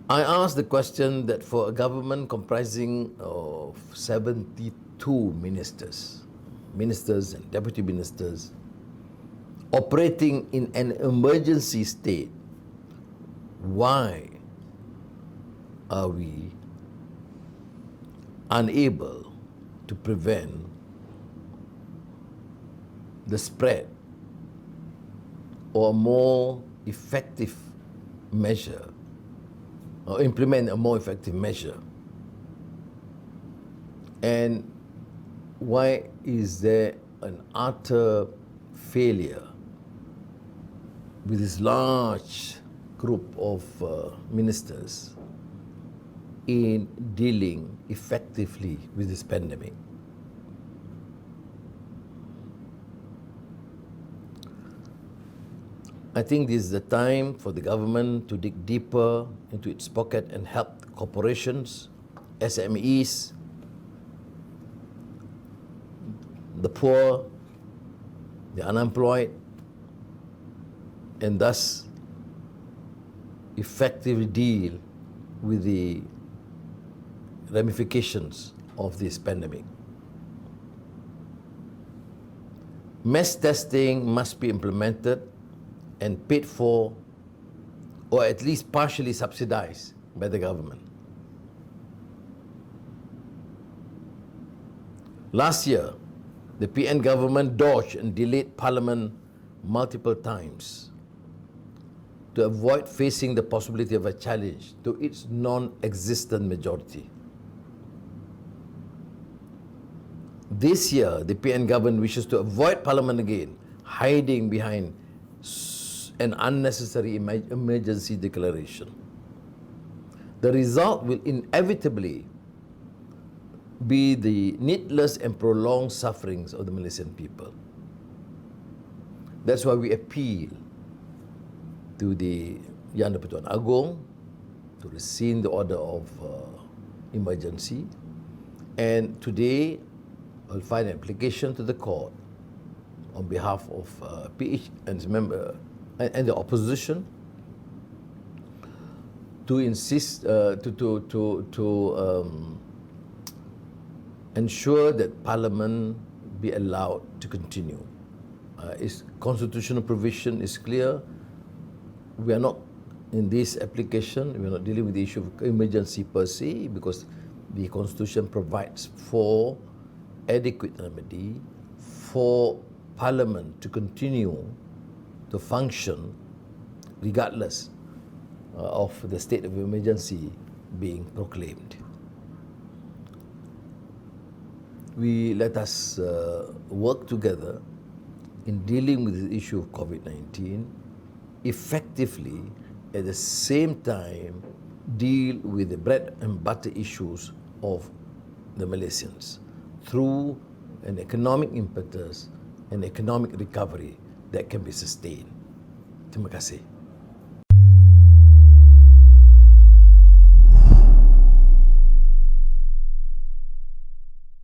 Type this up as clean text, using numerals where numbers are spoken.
I asked the question that for a government comprising of 72 ministers and deputy ministers, operating in an emergency state, why are we unable to prevent the spread or a more effective measure, or implement a more effective measure? And why is there an utter failure with this large group of ministers in dealing effectively with this pandemic? I think this is the time for the government to dig deeper into its pocket and help corporations, SMEs, the poor, the unemployed, and thus effectively deal with the ramifications of this pandemic. Mass testing must be implemented and paid for, or at least partially subsidized by the government. Last year, the PN government dodged and delayed Parliament multiple times to avoid facing the possibility of a challenge to its non-existent majority. This year, the PN government wishes to avoid Parliament again, hiding behind an unnecessary emergency declaration. The result will inevitably be the needless and prolonged sufferings of the Malaysian people. That's why we appeal to the Yang di-Pertuan Agong to rescind the order of emergency, and today I'll file an application to the court on behalf of PH and member and the opposition to insist ensure that Parliament be allowed to continue. Its constitutional provision is clear. We are not in this application, we are not dealing with the issue of emergency per se, because the Constitution provides for adequate remedy for Parliament to continue to function regardless of the state of emergency being proclaimed. Let us work together in dealing with the issue of COVID-19 effectively, at the same time deal with the bread and butter issues of the Malaysians through an economic impetus and economic recovery that can be sustained. Terima kasih.